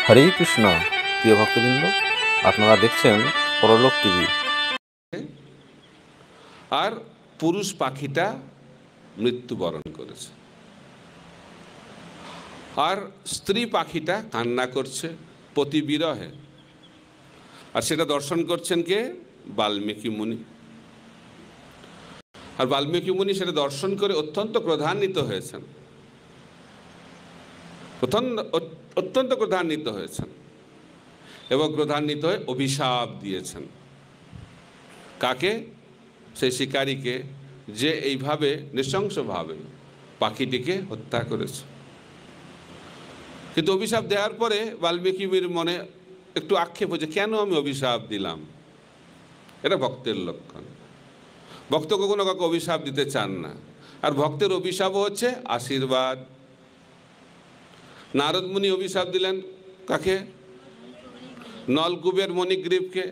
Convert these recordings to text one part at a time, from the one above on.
হরে কৃষ্ণ। প্রিয় ভক্তবৃন্দ, আপনারা দেখছেন পরলোক টিভি। আর পুরুষ পাখিটা মৃত্যুবরণ করেছে, আর স্ত্রী পাখিটা কান্না করছে পতি বিরহে। আর সেটা দর্শন করছেন কে? বাল্মীকি মুনি। আর বাল্মীকি মুনি সেটা দর্শন করে অত্যন্ত ক্রোধান্বিত হয়েছেন, অত্যন্ত ক্রোধান্বিত হয়েছেন এবং ক্রোধান্বিত হয়ে অভিশাপ দিয়েছেন। কাকে? সেই শিকারীকে, যে এইভাবে নৃশংসভাবে পাখিটিকে হত্যা করেছে। কিন্তু অভিশাপ দেওয়ার পরে বাল্মীকির মনে একটু আক্ষেপ হচ্ছে, কেন আমি অভিশাপ দিলাম? এটা ভক্তের লক্ষণ। ভক্ত কখনো কাউকে অভিশাপ দিতে চান না, আর ভক্তের অভিশাপও হচ্ছে আশীর্বাদ। নারদ মুনি অভিশাপ দিলেন কাকে? নলকূপের মণিগ্রীবকে।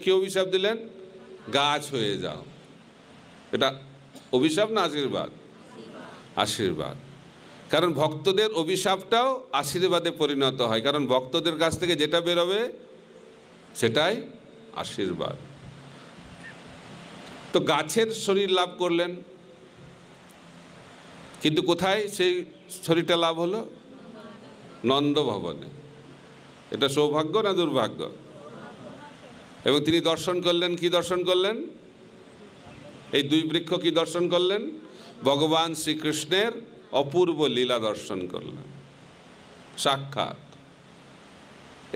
কি অভিশাপ দিলেন? গাছ হয়ে যাও। এটা অভিশাপ না আশীর্বাদ? আশীর্বাদ। কারণ ভক্তদের অভিশাপটাও আশীর্বাদে পরিণত হয়, কারণ ভক্তদের কাছ থেকে যেটা বেরোবে সেটাই আশীর্বাদ। তো গাছের শরীর লাভ করলেন, কিন্তু কোথায় সেই শরীরটা লাভ হলো? নন্দ ভবনে। এটা সৌভাগ্য না দুর্ভাগ্য? এবং তিনি দর্শন করলেন, কি দর্শন করলেন? এই দুই বৃক্ষ কি দর্শন করলেন? ভগবান শ্রীকৃষ্ণের অপূর্ব লীলা দর্শন করলেন সাক্ষাৎ।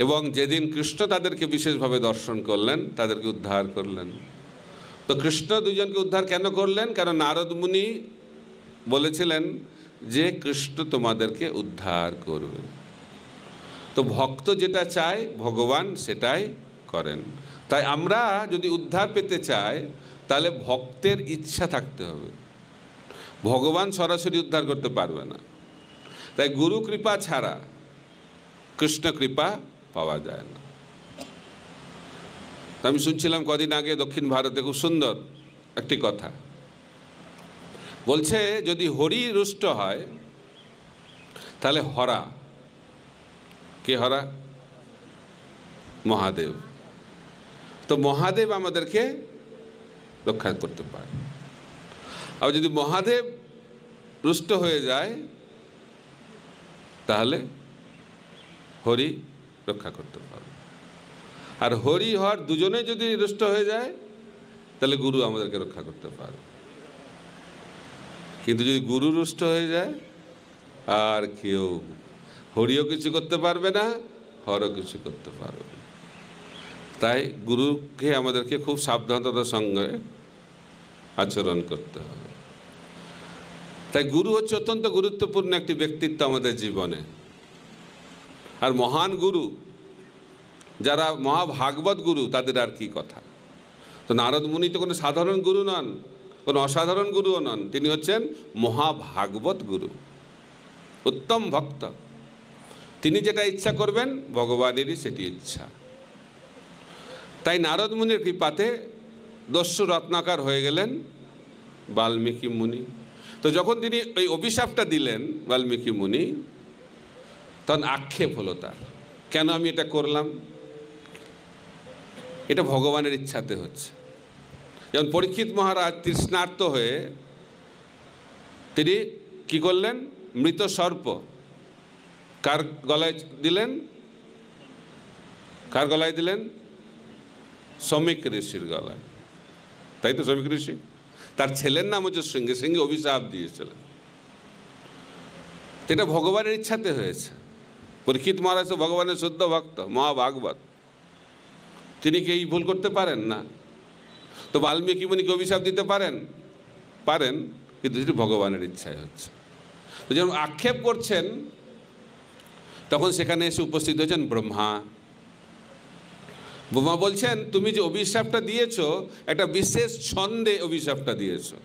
এবং যেদিন কৃষ্ণ তাদেরকে বিশেষভাবে দর্শন করলেন, তাদেরকে উদ্ধার করলেন। তো কৃষ্ণ দুজনকে উদ্ধার কেন করলেন? কারণ নারদ মুনি বলেছিলেন যে কৃষ্ণ তোমাদেরকে উদ্ধার করবে। তো ভক্ত যেটা চায় ভগবান সেটাই করেন। তাই আমরা যদি উদ্ধার পেতে চাই তাহলে ভক্তের ইচ্ছা থাকতে হবে। ভগবান সরাসরি উদ্ধার করতে পারবে না, তাই গুরু কৃপা ছাড়া কৃষ্ণ কৃপা পাওয়া যায় না। আমি শুনছিলাম কদিন আগে দক্ষিণ ভারতে খুব সুন্দর একটি কথা বলছে, যদি হরি রুষ্ট হয় তাহলে হরা, কে হরা? মহাদেব। তো মহাদেব আমাদেরকে রক্ষা করতে পারে। আর যদি মহাদেব রুষ্ট হয়ে যায় তাহলে হরি রক্ষা করতে পারে। আর হরি হর দুজনে যদি রুষ্ট হয়ে যায় তাহলে গুরু আমাদেরকে রক্ষা করতে পারে। কিন্তু যদি গুরু রুষ্ট হয়ে যায় আর কেউ, হরিও কিছু করতে পারবে না, হরও কিছু করতে পারবে না। তাই গুরুকে আমাদেরকে খুব সাবধানতার সঙ্গে আচরণ করতে হবে। তাই গুরু হচ্ছে অত্যন্ত গুরুত্বপূর্ণ একটি ব্যক্তিত্ব আমাদের জীবনে। আর মহান গুরু যারা মহাভাগবত গুরু, তাদের আর কি কথা। তো নারদ মুনি তো কোনো সাধারণ গুরু নন, কোনো অসাধারণ গুরুও নন, তিনি হচ্ছেন মহাভাগবত গুরু, উত্তম ভক্ত। তিনি যেটা ইচ্ছা করবেন ভগবানেরই সেটি ইচ্ছা। তাই নারদ মুনির কৃপাতে দস্যু রত্নাকার হয়ে গেলেন বাল্মীকি মুনি। তো যখন তিনি ওই অভিশাপটা দিলেন বাল্মীকি মুনি, তখন আক্ষেপ হলো তার, কেন আমি এটা করলাম? এটা ভগবানের ইচ্ছাতে হচ্ছে। যেমন পরীক্ষিত মহারাজ তৃষ্ণার্ত হয়ে তিনি কি করলেন? মৃত সর্প কার গলায় দিলেন? কার গলায় দিলেন? শ্রমিক ঋষির গলায়। তাই তো, শ্রমিক ঋষি, তার ছেলের নাম হচ্ছে সিংহে। সিংহে অভিশাপ দিয়েছিলেন। এটা ভগবানের ইচ্ছাতে হয়েছে। পরীক্ষিত মহারাজ তো ভগবানের শুদ্ধ ভক্ত, মহাভাগবত, তিনি কি এই ভুল করতে পারেন না? তো বাল্মীকি মুনিকে অভিশাপ দিতে পারেন? পারেন, কিন্তু সেটি ভগবানের ইচ্ছায় হচ্ছে। তো যখন আক্ষেপ করছেন তখন সেখানে এসে উপস্থিত হয়েছেন ব্রহ্মা। ব্রহ্মা বলছেন, তুমি যে অভিশাপটা দিয়েছো একটা বিশেষ ছন্দে অভিশাপটা দিয়েছো।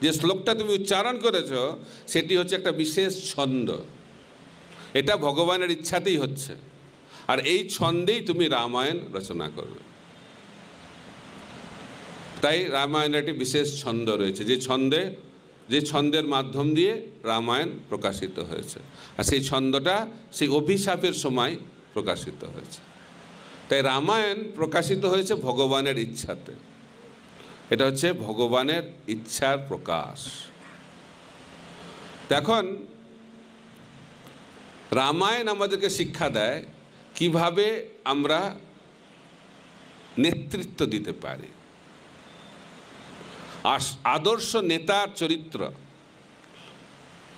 যে শ্লোকটা তুমি উচ্চারণ করেছো সেটি হচ্ছে একটা বিশেষ ছন্দ। এটা ভগবানের ইচ্ছাতেই হচ্ছে, আর এই ছন্দেই তুমি রামায়ণ রচনা করবে। তাই রামায়ণের একটি বিশেষ ছন্দ রয়েছে, যে ছন্দে যে ছন্দের মাধ্যম দিয়ে রামায়ণ প্রকাশিত হয়েছে, আর সেই ছন্দটা সেই অভিশাপের সময় প্রকাশিত হয়েছে। তাই রামায়ণ প্রকাশিত হয়েছে ভগবানের ইচ্ছাতে। এটা হচ্ছে ভগবানের ইচ্ছার প্রকাশ। এখন রামায়ণ আমাদেরকে শিক্ষা দেয় কিভাবে আমরা নেতৃত্ব দিতে পারি। আদর্শ নেতার চরিত্র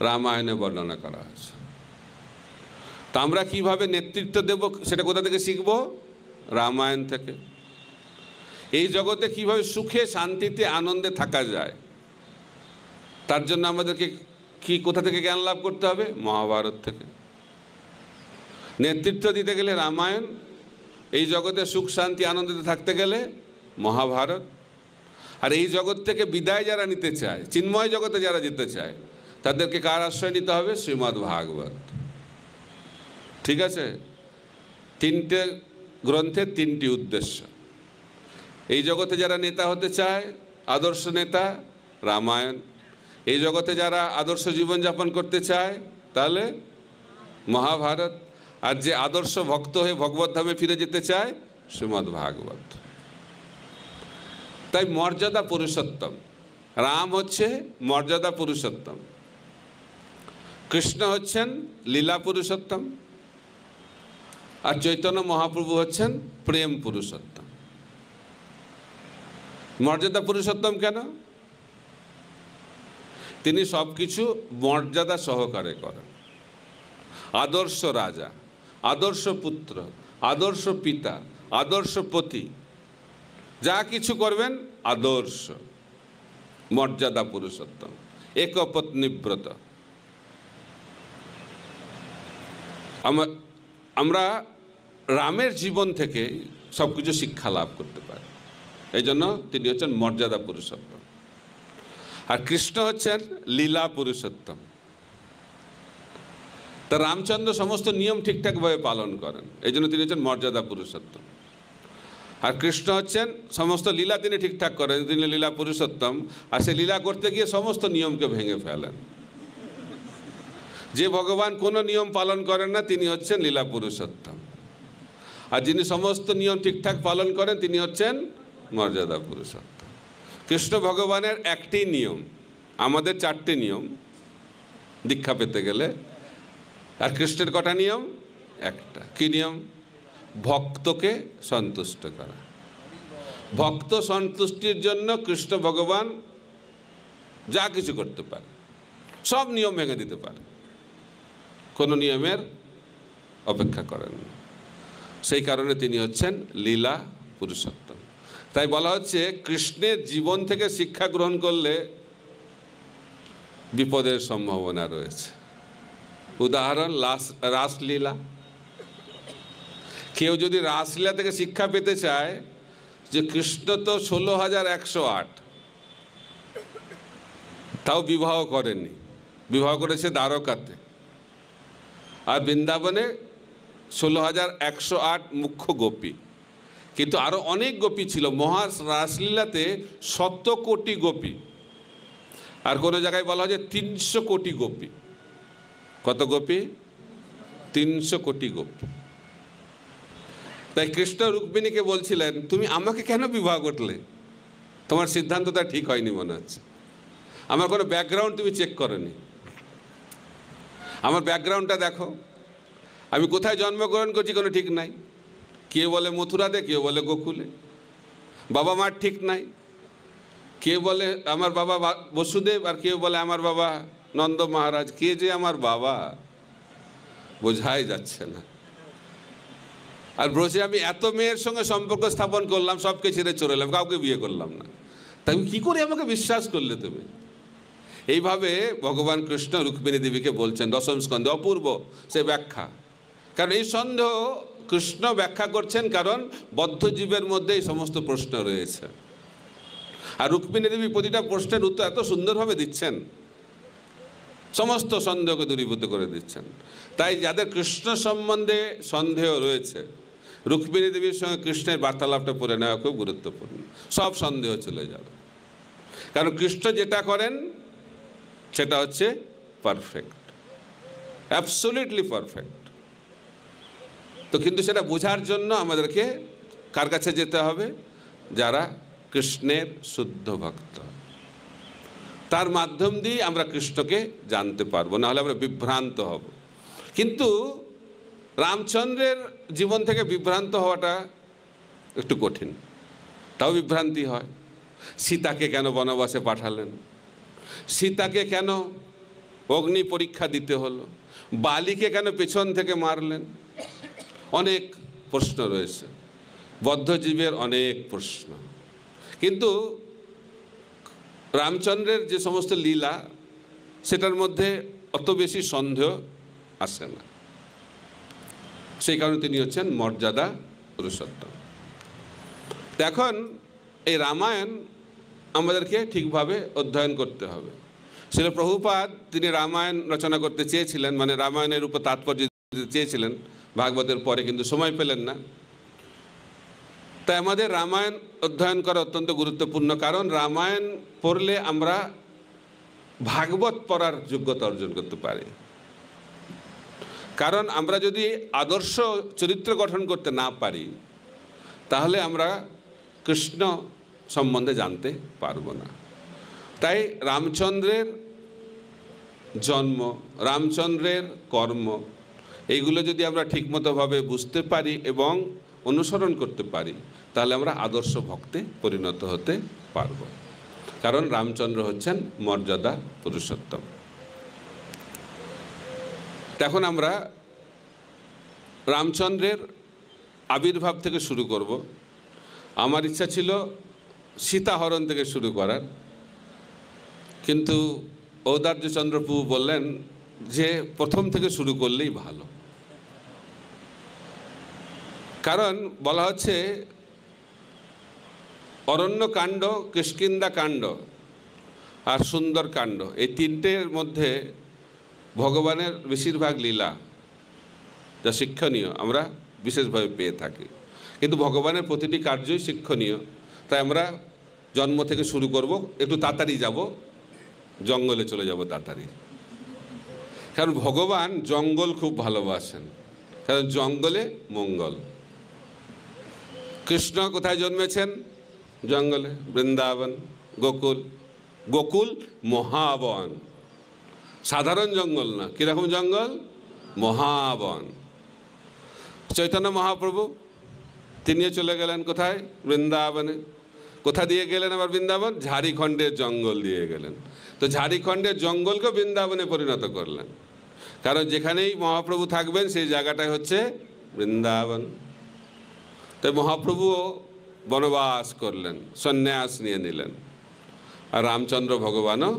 রামায়ণে বর্ণনা করা হয়েছে। তা আমরা কিভাবে নেতৃত্ব দেব সেটা কোথা থেকে শিখব? রামায়ণ থেকে। এই জগতে কিভাবে সুখে শান্তিতে আনন্দে থাকা যায় তার জন্য আমাদেরকে কোথা থেকে জ্ঞান লাভ করতে হবে? মহাভারত থেকে। নেতৃত্ব দিতে গেলে রামায়ণ, এই জগতে সুখ শান্তি আনন্দে থাকতে গেলে মহাভারত, আর এই জগৎ থেকে বিদায় যারা নিতে চায়, চিন্ময় জগতে যারা যেতে চায়, তাদেরকে কার আশ্রয় নিতে হবে? শ্রীমদ্ ভাগবত। ঠিক আছে? তিনটে গ্রন্থের তিনটি উদ্দেশ্য। এই জগতে যারা নেতা হতে চায়, আদর্শ নেতা, রামায়ণ। এই জগতে যারা আদর্শ জীবনযাপন করতে চায়, তাহলে মহাভারত। আর যে আদর্শ ভক্ত হয়ে ভগবত ধামে ফিরে যেতে চায়, শ্রীমদ্ ভাগবত। তাই মর্যাদা পুরুষোত্তম। রাম হচ্ছে মর্যাদা পুরুষোত্তম, কৃষ্ণ হচ্ছেন লীলা পুরুষোত্তম, আর চৈতন্য মহাপ্রভু হচ্ছেন প্রেম পুরুষোত্তম। মর্যাদা পুরুষোত্তম কেন? তিনি সব কিছু মর্যাদা সহকারে করেন। আদর্শ রাজা, আদর্শ পুত্র, আদর্শ পিতা, আদর্শ পতি, যা কিছু করবেন আদর্শ। মর্যাদা পুরুষোত্তম, একপত্নীব্রত। আমরা রামের জীবন থেকে সব কিছু শিক্ষা লাভ করতে পারি। এই জন্য তিনি হচ্ছেন মর্যাদা পুরুষোত্তম। আর কৃষ্ণ হচ্ছেন লীলা পুরুষোত্তম। তা রামচন্দ্র সমস্ত নিয়ম ঠিকঠাকভাবে পালন করেন, এই জন্য তিনি হচ্ছেন মর্যাদা পুরুষোত্তম। আর কৃষ্ণ হচ্ছেন সমস্ত লীলা তিনি ঠিকঠাক করেন, তিনি লীলা পুরুষোত্তম। আর সে লীলা করতে গিয়ে সমস্ত নিয়মকে ভেঙে ফেলেন। যে ভগবান কোনো নিয়ম পালন করেন না, তিনি হচ্ছেন লীলা পুরুষোত্তম। আর যিনি সমস্ত নিয়ম ঠিকঠাক পালন করেন, তিনি হচ্ছেন মর্যাদা পুরুষোত্তম। কৃষ্ণ ভগবানের একটি নিয়ম, আমাদের চারটে নিয়ম দীক্ষা পেতে গেলে। আর কৃষ্ণের কটা নিয়ম? একটা। কি নিয়ম? ভক্তকে সন্তুষ্ট করা। ভক্ত সন্তুষ্টির জন্য কৃষ্ণ ভগবান যা কিছু করতে পারে, সব নিয়ম ভেঙে দিতে পারে, কোনো নিয়মের অপেক্ষা করেন না। সেই কারণে তিনি হচ্ছেন লীলা পুরুষোত্তম। তাই বলা হচ্ছে কৃষ্ণের জীবন থেকে শিক্ষা গ্রহণ করলে বিপদের সম্ভাবনা রয়েছে। উদাহরণ রাসলীলা। কেউ যদি রাসলীলা থেকে শিক্ষা পেতে চায় যে কৃষ্ণ তো 16,108, তাও বিবাহ করেননি, বিবাহ করেছে দ্বারকাতে, আর বৃন্দাবনে 16,108 মুখ্য গোপী, কিন্তু আরো অনেক গোপী ছিল। মহা রাসলীলাতে 100 কোটি গোপী, আর কোনো জায়গায় বলা হয় যে 300 কোটি গোপী। কত গোপী? 300 কোটি গোপী। তাই কৃষ্ণ রুক্মিণীকে বলছিলেন, তুমি আমাকে কেন বিবাহ করলে? তোমার সিদ্ধান্তটা ঠিক হয়নি মনে হচ্ছে। আমার কোনো ব্যাকগ্রাউন্ড তুমি চেক করনি। আমার ব্যাকগ্রাউন্ডটা দেখো, আমি কোথায় জন্মগ্রহণ করছি কোনো ঠিক নাই। কেউ বলে মথুরাতে, কেউ বলে গোকুলে। বাবা মার ঠিক নাই। কেউ বলে আমার বাবা বসুদেব, আর কেউ বলে আমার বাবা নন্দ মহারাজ। কে যে আমার বাবা বোঝাই যাচ্ছে না। আর ব্রজে আমি এত মেয়ের সঙ্গে সম্পর্ক স্থাপন করলাম, সবকে ছেড়ে চলে এলাম, কাউকে বিয়ে করলাম না। তাই কি করে আমাকে বিশ্বাস করলে তুমি? এইভাবে ভগবান কৃষ্ণ রুক্মিণী দেবীকে বলছেন দশম স্কন্ধে, অপূর্ব সে ব্যাখ্যা। কারণ এই সন্দেহ কৃষ্ণ ব্যাখ্যা করছেন, কারণ বদ্ধ জীবের মধ্যে এই সমস্ত প্রশ্ন রয়েছে। আর রুক্মিণী দেবী প্রতিটা প্রশ্নের উত্তর এত সুন্দরভাবে দিচ্ছেন, সমস্ত সন্দেহকে দূরীভূত করে দিচ্ছেন। তাই যাদের কৃষ্ণ সম্বন্ধে সন্দেহ রয়েছে, রুক্মিণী দেবীর সঙ্গে কৃষ্ণের বার্তালাপটা পড়ে নেওয়া খুব গুরুত্বপূর্ণ। সব সন্দেহ চলে যাবে। কারণ কৃষ্ণ যেটা করেন সেটা হচ্ছে পারফেক্ট, অ্যাবসোলিউটলি পারফেক্ট। তো কিন্তু সেটা বোঝার জন্য আমাদেরকে কার কাছে যেতে হবে? যারা কৃষ্ণের শুদ্ধ ভক্ত, তার মাধ্যম দিয়ে আমরা কৃষ্ণকে জানতে পারবো, নাহলে আমরা বিভ্রান্ত হব। কিন্তু রামচন্দ্রের জীবন থেকে বিভ্রান্ত হওয়াটা একটু কঠিন, তাও বিভ্রান্তি হয়। সীতাকে কেন বনবাসে পাঠালেন? সীতাকে কেন অগ্নি পরীক্ষা দিতে হলো? বালিকে কেন পেছন থেকে মারলেন? অনেক প্রশ্ন রয়েছে, বদ্ধজীবের অনেক প্রশ্ন। কিন্তু রামচন্দ্রের যে সমস্ত লীলা, সেটার মধ্যে অত বেশি সন্দেহ আসে না। সেই কারণে তিনি হচ্ছেন মর্যাদা পুরুষোত্তম। এখন এই রামায়ণ আমাদেরকে ঠিকভাবে অধ্যয়ন করতে হবে। শ্রীল প্রভুপাদ তিনি রামায়ণ রচনা করতে চেয়েছিলেন, মানে রামায়ণের উপর তাৎপর্য দিতে চেয়েছিলেন ভাগবতের পরে, কিন্তু সময় পেলেন না। তাই আমাদের রামায়ণ অধ্যয়ন করা অত্যন্ত গুরুত্বপূর্ণ, কারণ রামায়ণ পড়লে আমরা ভাগবত পড়ার যোগ্যতা অর্জন করতে পারি। কারণ আমরা যদি আদর্শ চরিত্র গঠন করতে না পারি, তাহলে আমরা কৃষ্ণ সম্বন্ধে জানতে পারবো না। তাই রামচন্দ্রের জন্ম, রামচন্দ্রের কর্ম, এইগুলো যদি আমরা ঠিকমতোভাবে বুঝতে পারি এবং অনুসরণ করতে পারি, তাহলে আমরা আদর্শ ভক্তে পরিণত হতে পারব। কারণ রামচন্দ্র হচ্ছেন মর্যাদা পুরুষোত্তম। এখন আমরা রামচন্দ্রের আবির্ভাব থেকে শুরু করব। আমার ইচ্ছা ছিল সীতাহরণ থেকে শুরু করার, কিন্তু ঔদার্যচন্দ্র প্রভু বললেন যে প্রথম থেকে শুরু করলেই ভালো। কারণ বলা হচ্ছে অরণ্যকাণ্ড, কিষ্কিন্ধা কাণ্ড আর সুন্দর কাণ্ড, এই তিনটের মধ্যে ভগবানের বেশিরভাগ লীলা যা শিক্ষণীয় আমরা বিশেষভাবে পেয়ে থাকি। কিন্তু ভগবানের প্রতিটি কার্যই শিক্ষণীয়। তাই আমরা জন্ম থেকে শুরু করব, একটু তাড়াতাড়ি যাব, জঙ্গলে চলে যাব তাড়াতাড়ি। কারণ ভগবান জঙ্গল খুব ভালোবাসেন, কারণ জঙ্গলে মঙ্গল। কৃষ্ণ কোথায় জন্মেছেন? জঙ্গলে, বৃন্দাবন, গোকুল। গোকুল মহাবন, সাধারণ জঙ্গল না। কিরকম জঙ্গল? মহাবন। চৈতন্য মহাপ্রভু তিনিও চলে গেলেন কোথায়? বৃন্দাবনে। কোথা দিয়ে গেলেন আবার বৃন্দাবন? ঝাড়িখণ্ডের জঙ্গল দিয়ে গেলেন। তো ঝাড়িখণ্ডের জঙ্গলকে বৃন্দাবনে পরিণত করলেন, কারণ যেখানেই মহাপ্রভু থাকবেন সেই জায়গাটাই হচ্ছে বৃন্দাবন। তাই মহাপ্রভুও বনবাস করলেন, সন্ন্যাস নিয়ে নিলেন, আর রামচন্দ্র ভগবানও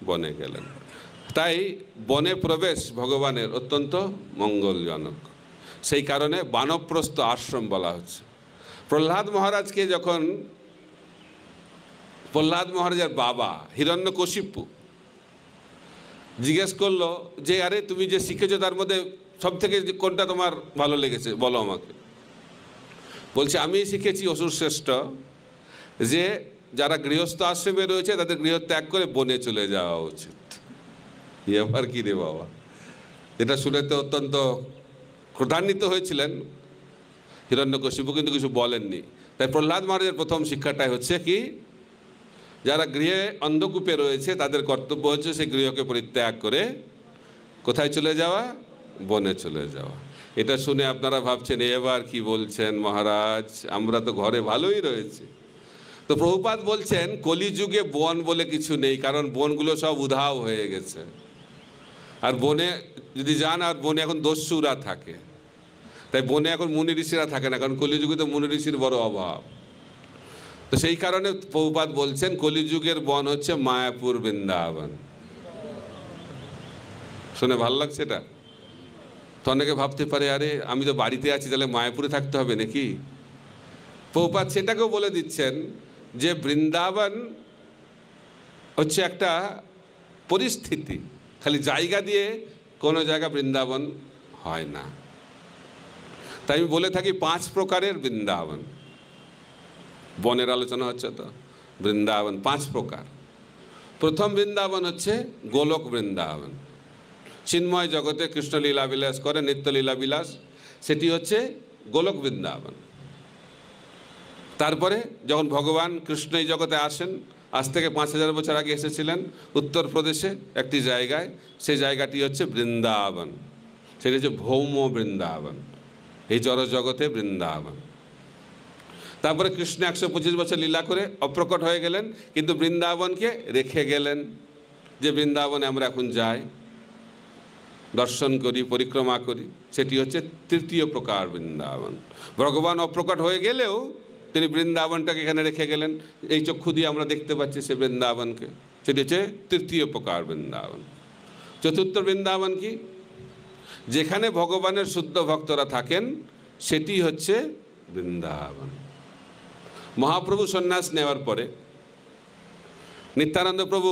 বনে গেলেন। তাই বনে প্রবেশ ভগবানের অত্যন্ত মঙ্গলজনক। সেই কারণে বানপ্রস্থ আশ্রম বলা হচ্ছে। প্রহ্লাদ মহারাজকে যখন প্রহ্লাদ মহারাজের বাবা হিরণ্যকশিপু জিজ্ঞেস করলো যে আরে তুমি যে শিখেছো তার মধ্যে সব থেকে কোনটা তোমার ভালো লেগেছে বলো আমাকে। বলছে আমি শিখেছি অসুর শ্রেষ্ঠ, যে যারা গৃহস্থ আশ্রমে রয়েছে তাদের গৃহ ত্যাগ করে বনে চলে যাওয়া উচিত। এবার কি রে বাবা, এটা শুনে তো অত্যন্ত ক্রোধান্বিত হয়েছিলেন হিরণ্যকশিপু, কিন্তু কিছু বলেননি। তাই প্রহ্লাদ মহারাজের প্রথম শিক্ষাটাই হচ্ছে কি, যারা গৃহে অন্ধকূপে রয়েছে তাদের কর্তব্য হচ্ছে সেই গৃহকে পরিত্যাগ করে কোথায় চলে যাওয়া? বনে চলে যাওয়া। এটা শুনে আপনারা ভাবছেন এবার কি বলছেন মহারাজ, আমরা তো ঘরে ভালোই রয়েছে। তো প্রভুপাদ বলছেন কলিযুগে বন বলে কিছু নেই, কারণ বনগুলো সব উধাও হয়ে গেছে। আর বনে যদি যান, আর বনে এখন দস্যুরা থাকে, তাই বনে এখন মুনি ঋষিরা থাকে না, কারণ কলিযুগে তো মুনি ঋষির বড় অভাব। তো সেই কারণে প্রভুপাদ বলছেন কলিযুগের বন হচ্ছে মায়াপুর বৃন্দাবন। শুনে ভালো লাগছে এটা? তো অনেকে ভাবতে পারে আরে আমি তো বাড়িতে আছি, তাহলে মায়াপুরে থাকতে হবে নাকি? প্রভুপাদ সেটাকেও বলে দিচ্ছেন যে বৃন্দাবন হচ্ছে একটা পরিস্থিতি, খালি জায়গা দিয়ে কোনো জায়গা বৃন্দাবন হয় না। তাই আমি বলে থাকি 5 প্রকারের বনের আলোচনা হচ্ছে, তো বৃন্দাবন 5 প্রকার। প্রথম বৃন্দাবন হচ্ছে গোলক বৃন্দাবন, চিন্ময় জগতে কৃষ্ণ লীলা বিলাস করে, নিত্য লীলা বিলাস, সেটি হচ্ছে গোলক বৃন্দাবন। তারপরে যখন ভগবান কৃষ্ণ এই জগতে আসেন, আজ থেকে 5000 বছর আগে এসেছিলেন উত্তরপ্রদেশে একটি জায়গায়, সেই জায়গাটি হচ্ছে বৃন্দাবন, সেটি হচ্ছে ভৌম বৃন্দাবন, এই জড়জগতে বৃন্দাবন। তারপরে কৃষ্ণ 125 বছর লীলা করে অপ্রকট হয়ে গেলেন, কিন্তু বৃন্দাবনকে রেখে গেলেন, যে বৃন্দাবনে আমরা এখন যাই, দর্শন করি, পরিক্রমা করি, সেটি হচ্ছে তৃতীয় প্রকার বৃন্দাবন। ভগবান অপ্রকট হয়ে গেলেও তিনি বৃন্দাবনটাকে এখানে রেখে গেলেন, এই চক্ষু দিয়ে আমরা দেখতে পাচ্ছি সে বৃন্দাবনকে, সেটি হচ্ছে তৃতীয় প্রকার বৃন্দাবন। চতুর্থ বৃন্দাবন কি? যেখানে ভগবানের শুদ্ধ ভক্তরা থাকেন, সেটি হচ্ছে বৃন্দাবন। মহাপ্রভু সন্ন্যাস নেওয়ার পরে নিত্যানন্দ প্রভু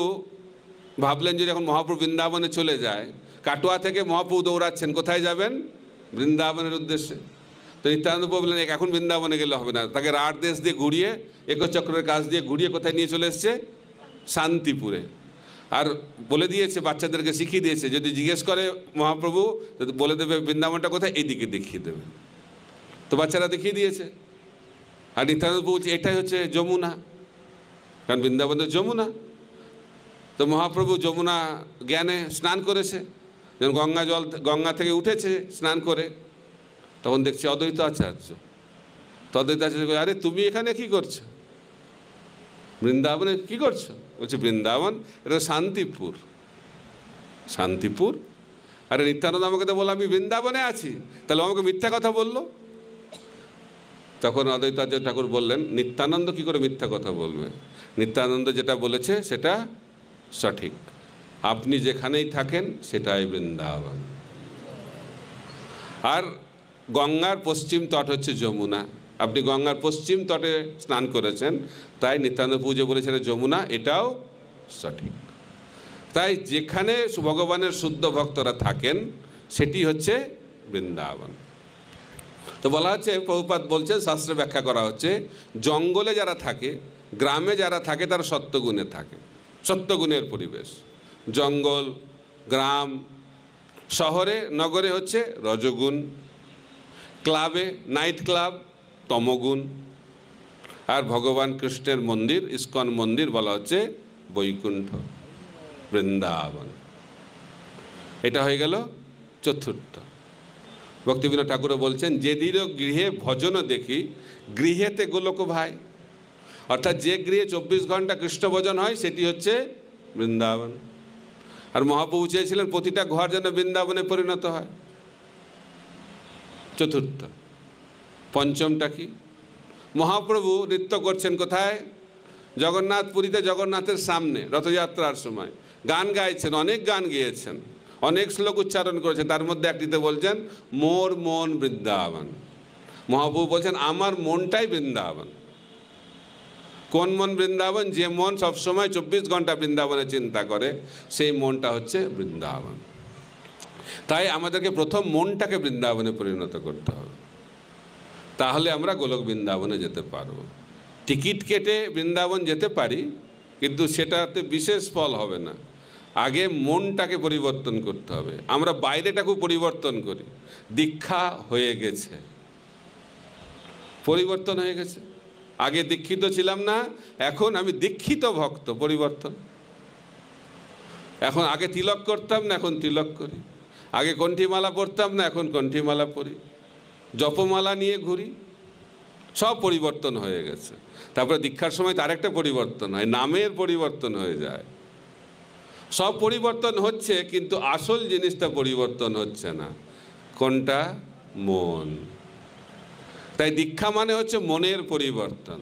ভাবলেন যে যখন মহাপ্রভু বৃন্দাবনে চলে যায়, কাটোয়া থেকে মহাপ্রভু দৌড়াচ্ছেন, কোথায় যাবেন? বৃন্দাবনের উদ্দেশ্যে। তো নিত্যানন্দ প্রভু বললেন এখন বৃন্দাবনে গেলে হবে না, তাকে রাঢ় দেশ দিয়ে ঘুরিয়ে, একচক্রের কাছ দিয়ে ঘুরিয়ে কোথায় নিয়ে চলে এসছে? শান্তিপুরে। আর বলে দিয়েছে, বাচ্চাদেরকে শিখিয়ে দিয়েছে, যদি জিজ্ঞেস করে মহাপ্রভু, বলে দেবে বৃন্দাবনটা কোথায়, এইদিকে দেখিয়ে দেবে। তো বাচ্চারা দেখিয়ে দিয়েছে। আর নিত্যানন্দ প্রভু এটাই হচ্ছে যমুনা, কারণ বৃন্দাবনের যমুনা। তো মহাপ্রভু যমুনা জ্ঞানে স্নান করেছে, যখন গঙ্গা থেকে উঠেছে স্নান করে, তখন দেখছে অদ্বৈত আচার্য। তো অদ্বৈত আচার্য, আরে তুমি এখানে কি করছো? বৃন্দাবনে কি করছো? বলছে বৃন্দাবন এটা শান্তিপুর। শান্তিপুর? আরে নিত্যানন্দ আমাকে তো বললো আমি বৃন্দাবনে আছি, তাহলে আমাকে মিথ্যা কথা বললো। তখন অদ্বৈতাচার্য ঠাকুর বললেন, নিত্যানন্দ কি করে মিথ্যা কথা বলবে? নিত্যানন্দ যেটা বলেছে সেটা সঠিক, আপনি যেখানেই থাকেন সেটাই বৃন্দাবন। আর গঙ্গার পশ্চিম তট হচ্ছে যমুনা, আপনি গঙ্গার পশ্চিম তটে স্নান করেছেন, তাই নিত্যানন্দ পুজো বলেছেন যমুনা, এটাও সঠিক। তাই যেখানে ভগবানের শুদ্ধ ভক্তরা থাকেন সেটি হচ্ছে বৃন্দাবন। তো বলা হচ্ছে, প্রভুপাদ বলছেন, শাস্ত্রে ব্যাখ্যা করা হচ্ছে, জঙ্গলে যারা থাকে, গ্রামে যারা থাকে, তারা সত্যগুণে থাকে, সত্যগুণের পরিবেশ। জঙ্গল, গ্রাম, শহরে নগরে হচ্ছে রজগুণ, ক্লাবে, নাইট ক্লাব তমগুণ, আর ভগবান কৃষ্ণের মন্দির, ইস্কন মন্দির বলা হচ্ছে বৈকুণ্ঠ, বৃন্দাবন। এটা হয়ে গেল চতুর্থ। ভক্তিবিনোদ ঠাকুরও বলছেন, যেদিরও গৃহে ভজন দেখি, গৃহেতে গোলক ভাই। অর্থাৎ যে গৃহে 24 ঘন্টা কৃষ্ণ ভজন হয় সেটি হচ্ছে বৃন্দাবন। আর মহাপ্রভু চেয়েছিলেন প্রতিটা ঘর যেন বৃন্দাবনে পরিণত হয়। চতুর্থ। পঞ্চমটা কি? মহাপ্রভু নৃত্য করছেন কোথায়? জগন্নাথ পুরীতে, জগন্নাথের সামনে রথযাত্রার সময় গান গাইছেন, অনেক গান গেয়েছেন, অনেক শ্লোক উচ্চারণ করেছেন, তার মধ্যে একটিতে বলছেন মোর মন বৃন্দাবন। মহাপ্রভু বলছেন আমার মনটাই বৃন্দাবন। কোন মন বৃন্দাবন? যে মন সবসময় 24 ঘন্টা বৃন্দাবনে চিন্তা করে, সেই মনটা হচ্ছে বৃন্দাবন। তাই আমাদেরকে প্রথম মনটাকে বৃন্দাবনে পরিণত করতে হবে, তাহলে আমরা গোলক বৃন্দাবনে যেতে পারবো। টিকিট কেটে বৃন্দাবন যেতে পারি, কিন্তু সেটাতে বিশেষ ফল হবে না। আগে মনটাকে পরিবর্তন করতে হবে। আমরা বাইরেটাকেও পরিবর্তন করি, দীক্ষা হয়ে গেছে, পরিবর্তন হয়ে গেছে। আগে দীক্ষিত ছিলাম না, এখন আমি দীক্ষিত ভক্ত, পরিবর্তন। এখন আগে তিলক করতাম না, এখন তিলক করি। আগে কণ্ঠীমালা পরতাম না, এখন কণ্ঠীমালা পরি। জপমালা নিয়ে ঘুরি, সব পরিবর্তন হয়ে গেছে। তারপরে দীক্ষার সময় তার একটা পরিবর্তন হয়, নামের পরিবর্তন হয়ে যায়। সব পরিবর্তন হচ্ছে, কিন্তু আসল জিনিসটা পরিবর্তন হচ্ছে না। কোনটা? মন। তাই দীক্ষা মানে হচ্ছে মনের পরিবর্তন,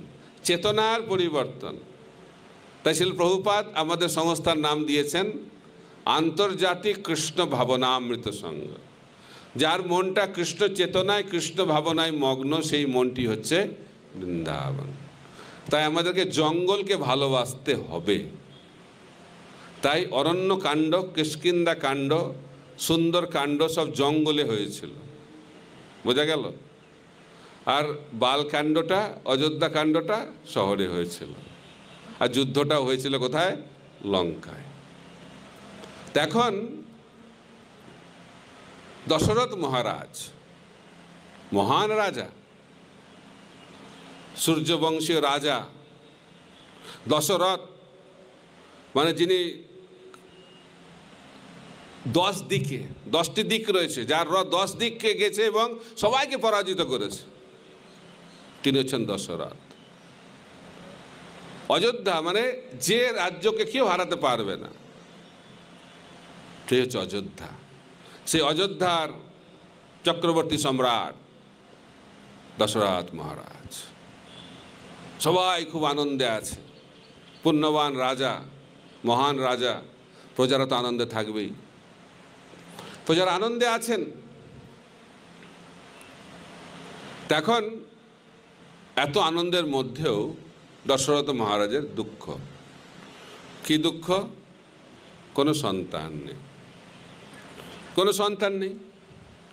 চেতনার পরিবর্তন। তাই শিল প্রভুপাদ আমাদের সংস্থার নাম দিয়েছেন আন্তর্জাতিক কৃষ্ণ ভাবনামৃত সংঘ। যার মনটা কৃষ্ণ চেতনায়, কৃষ্ণ ভাবনায় মগ্ন, সেই মনটি হচ্ছে বৃন্দাবন। তাই আমাদেরকে জঙ্গলকে ভালোবাসতে হবে। তাই অরণ্য কাণ্ড, কিষ্কিন্ধা কাণ্ড, সুন্দর কাণ্ড সব জঙ্গলে হয়েছিল, বোঝা গেল। আর বালকাণ্ডটা, অযোধ্যা কাণ্ডটা শহরে হয়েছিল। আর যুদ্ধটা হয়েছিল কোথায়? লঙ্কায়। এখন দশরথ মহারাজ মহান রাজা, সূর্যবংশীয় রাজা দশরথ, মানে যিনি 10টি দিক রয়েছে, যার রথ 10 দিককে গেছে এবং সবাইকে পরাজিত করেছে, তিনি হচ্ছেন দশরথ। অযোধ্যা মানে যে রাজ্যকে কেউ হারাতে পারবে না, সেই হচ্ছে অযোধ্যা। সেই অযোধ্যার চক্রবর্তী সম্রাট দশরথ মহারাজ। সবাই খুব আনন্দে আছে, পুণ্যবান রাজা, মহান রাজা, প্রজারা তো আনন্দে থাকবেই। প্রজারা আনন্দে আছেন। এখন এত আনন্দের মধ্যেও দশরথ মহারাজের দুঃখ। কি দুঃখ? কোনো সন্তান নেই, কোনো সন্তান নেই।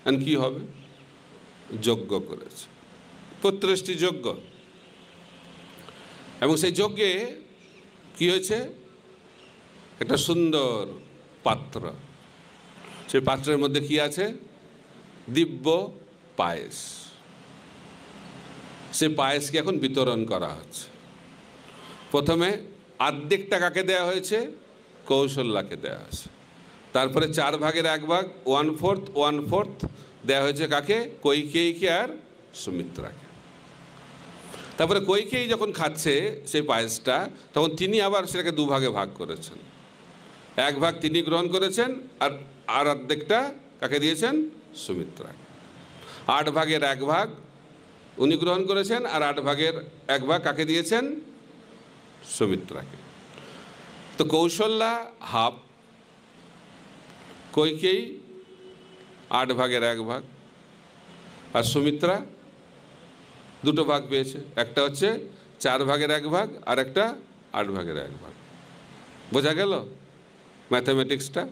আর কি হবে? যজ্ঞ করেছে, পুত্রেষ্টি যজ্ঞ। এবং সেই যজ্ঞে কি হয়েছে? একটা সুন্দর পাত্র, সেই পাত্রের মধ্যে কি আছে? দিব্য পায়েস। সে পায়েসকে এখন বিতরণ করা হচ্ছে। প্রথমে অর্ধেকটা কাকে দেওয়া হয়েছে? কৌশল্যাকে দেওয়া হয়েছে। তারপরে 4 ভাগের 1 ভাগ, 1/4 দেওয়া হয়েছে কাকে? কৈকেয়ীকে আর সুমিত্রাকে। তারপরে কৈকেয়ী যখন খাচ্ছে সেই পায়েসটা, তখন তিনি আবার সেটাকে 2 ভাগে ভাগ করেছেন। 1 ভাগ তিনি গ্রহণ করেছেন, আর অর্ধেকটা কাকে দিয়েছেন? সুমিত্রাকে। 8 ভাগের 1 ভাগ উনি গ্রহণ করেছেন, আর 8 ভাগের 1 ভাগ কাকে দিয়েছেন? সুমিত্রাকে। তো কৌশল্যা হাফ, কৈকেয়ী 8 ভাগের 1 ভাগ, আর সুমিত্রা 2টো ভাগ পেয়েছে। একটা হচ্ছে 4 ভাগের 1 ভাগ, আর একটা 8 ভাগের 1 ভাগ। বোঝা গেল ম্যাথামেটিক্সটা?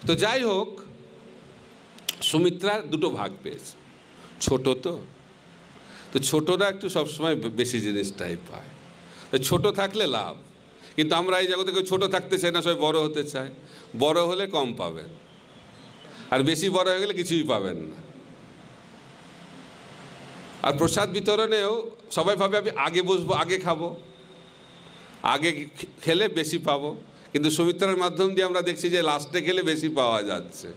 তো যাই হোক, সুমিত্রা 2টো ভাগ পেয়েছে। ছোট তো ছোটরা একটু সবসময় বেশি জিনিসটাই পায়। ছোট থাকলে লাভ। কিন্তু আমরা এই জগতে কেউ ছোট থাকতে চাই না, সবাই বড় হতে চায়। বড় হলে কম পাবেন, আর বেশি বড় হয়ে গেলে কিছুই পাবেন না। আর প্রসাদ বিতরণেও সবাই ভাবে আমি আগে বসবো, আগে খাবো, আগে খেলে বেশি পাবো। কিন্তু সুমিত্রার মাধ্যম দিয়ে আমরা দেখছি যে লাস্টে খেলে বেশি পাওয়া যাচ্ছে।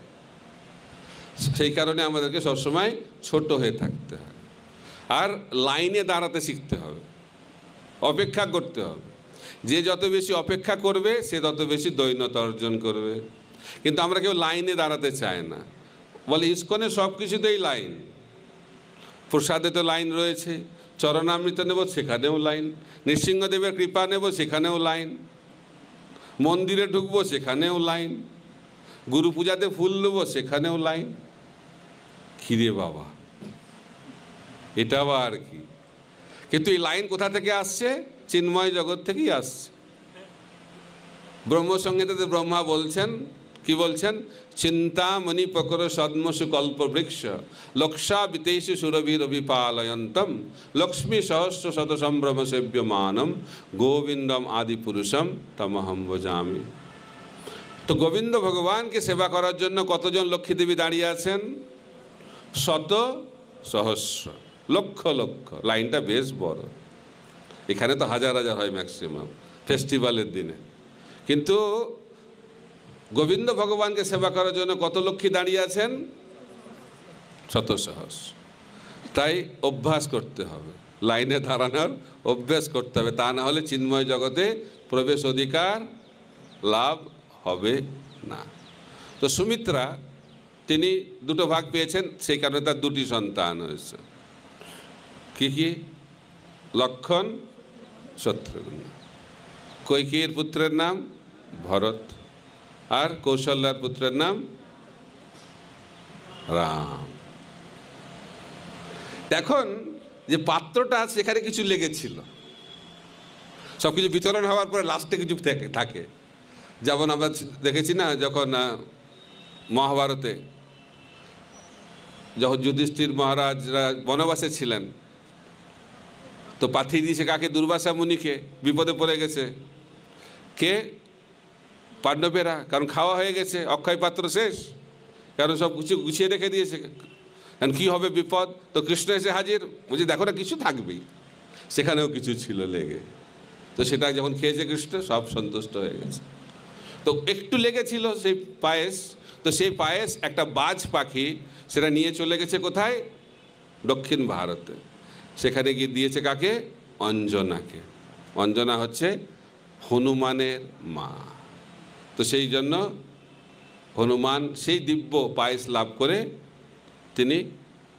সেই কারণে আমাদেরকে সবসময় ছোট হয়ে থাকতে হয়, আর লাইনে দাঁড়াতে শিখতে হবে, অপেক্ষা করতে হবে। যে যত বেশি অপেক্ষা করবে সে তত বেশি দৈন্যতা অর্জন করবে। কিন্তু আমরা কেউ লাইনে দাঁড়াতে চাই না। বলে ইস্কনে সব কিছুতেই লাইন। প্রসাদে তো লাইন রয়েছে, চরণামৃত নেব সেখানেও লাইন, নৃসিংহদেবের কৃপা নেব সেখানেও লাইন, মন্দিরে ঢুকবো সেখানেও লাইন, গুরু পূজাতে ফুল নেবো সেখানেও লাইন। খিরে বাবা, এটা আবার কি? কিন্তু এই লাইন কোথা থেকে আসছে? চিন্ময় জগৎ থেকেই আসছে। ব্রহ্মসংহিতাতে ব্রহ্মা বলছেন, কি বলছেন? চিন্তামণি প্রকর সদ্মসু কল্প বৃক্ষ লক্ষা বিতেষু সুরভীর অভিপালয়ন্তম লক্ষ্মী সহস্র শত সম্ভ্রম সেব্যমানম গোবিন্দম আদি পুরুষম তমহম ভজামি। তো গোবিন্দ ভগবানকে সেবা করার জন্য কতজন লক্ষ্মী দেবী দাঁড়িয়ে আছেন? শত সহস্র, লক্ষ লক্ষ। লাইনটা বেশ বড়। এখানে তো হাজার হাজার হয় ম্যাক্সিমাম ফেস্টিভ্যালের দিনে, কিন্তু গোবিন্দ ভগবানকে সেবা করার জন্য কত লক্ষ্মী দাঁড়িয়ে আছেন? শত সহস্র। তাই অভ্যাস করতে হবে, লাইনে দাঁড়ানোর অভ্যাস করতে হবে। তা না হলে চিন্ময় জগতে প্রবেশ অধিকার লাভ হবে না। তো সুমিত্রা তিনি 2টো ভাগ পেয়েছেন, সেই কারণে তার 2টি সন্তান হয়েছে। কি কি? লক্ষণ, শত্রুঘ্ন। কৈকেয়ীর পুত্রের নাম ভরত, আর কৌশল্যার পুত্রের নাম রাম। এখন যে পাত্রটা সেখানে কিছু লেগেছিল, সবকিছু বিতরণ হওয়ার পরে লাস্টে কিছু থাকে। যেমন আমরা দেখেছি না, যখন মহাভারতে যখন যুধিষ্ঠির মহারাজরা বনবাসে ছিলেন, তো পাঠিয়ে দিয়েছে কাকে? দুর্বাসা মুনিকে। বিপদে পড়ে গেছে কে? পাণ্ডবেরা, কারণ খাওয়া হয়ে গেছে, অক্ষয় পাত্র শেষ, কারণ সব কিছু গুছিয়ে রেখে দিয়েছে, কারণ কী হবে বিপদ। তো কৃষ্ণ এসে হাজির, বুঝি দেখো না কিছু থাকবেই, সেখানেও কিছু ছিল লেগে। তো সেটা যখন খেয়েছে কৃষ্ণ, সব সন্তুষ্ট হয়ে গেছে। তো একটু লেগেছিল সেই পায়েস, তো সেই পায়েস একটা বাজ পাখি সেটা নিয়ে চলে গেছে কোথায়? দক্ষিণ ভারতে। সেখানে গিয়ে দিয়েছে কাকে? অঞ্জনাকে। অঞ্জনা হচ্ছে হনুমানের মা। তো সেই জন্য হনুমান সেই দিব্য পায়েস লাভ করে, তিনি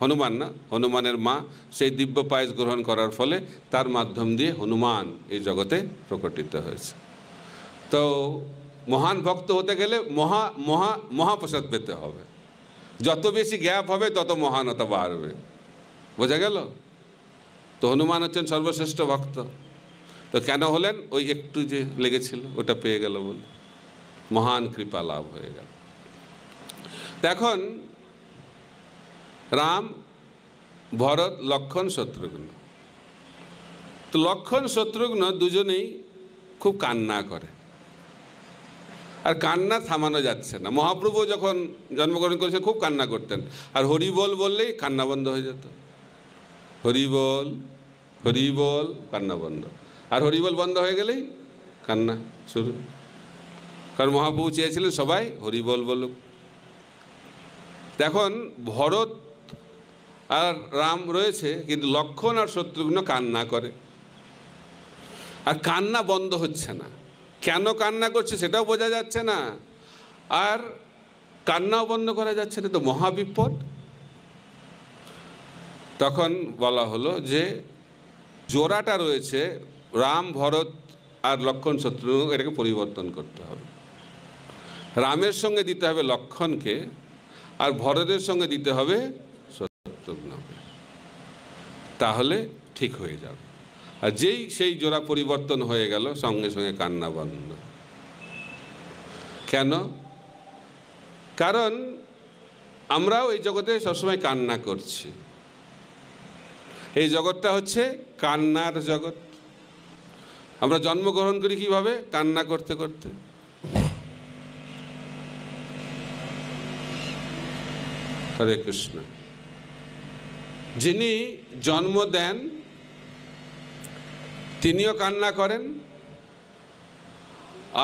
হনুমান না, হনুমানের মা সেই দিব্য পায়েস গ্রহণ করার ফলে তার মাধ্যম দিয়ে হনুমান এই জগতে প্রকটিত হয়েছে। তো মহান ভক্ত হতে গেলে মহাপ্রসাদ পেতে হবে। যত বেশি গ্যাপ হবে তত মহানতা বাড়বে। বোঝা গেল? তো হনুমান হচ্ছেন সর্বশ্রেষ্ঠ ভক্ত। তো কেন হলেন? ওই একটু যে লেগেছিল ওটা পেয়ে গেল বলে মহান কৃপা লাভ হয়ে গেল। এখন রাম, ভরত, লক্ষ্মণ, শত্রুঘ্ন। তো লক্ষ্মণ শত্রুঘ্ন দুজনেই খুব কান্না করে, আর কান্না থামানো যাচ্ছে না। মহাপ্রভু যখন জন্মগ্রহণ করেছেন খুব কান্না করতেন, আর হরি বল বললেই কান্না বন্ধ হয়ে যেত। হরি বল, হরি বল, কান্না বন্ধ। আর হরি বল বন্ধ হয়ে গেলেই কান্না শুরু, কারণ মহাপ্রভু চেয়েছিলেন সবাই হরি বল বলুক। এখন ভরত আর রাম রয়েছে, কিন্তু লক্ষ্মণ আর শত্রুঘ্ন কান্না করে, আর কান্না বন্ধ হচ্ছে না। কেন কান্না করছে সেটাও বোঝা যাচ্ছে না, আর কান্নাও বন্ধ করা যাচ্ছে না, তো মহাবিপদ। তখন বলা হলো যে জোড়াটা রয়েছে রাম, ভরত আর লক্ষ্মণ, শত্রুঘ্ন, এটাকে পরিবর্তন করতে হবে। রামের সঙ্গে দিতে হবে লক্ষ্মণকে, আর ভরতের সঙ্গে দিতে হবে শত্রুঘ্নকে, তাহলে ঠিক হয়ে যাবে। আর যেই সেই জোড়া পরিবর্তন হয়ে গেল, সঙ্গে সঙ্গে কান্না বন্ধ। কেন? কারণ আমরাও এই জগতে সবসময় কান্না করছি। এই জগৎটা হচ্ছে কান্নার জগৎ। আমরা জন্মগ্রহণ করি কিভাবে? কান্না করতে করতে। হরে কৃষ্ণ। যিনি জন্ম দেন তিনিও কান্না করেন,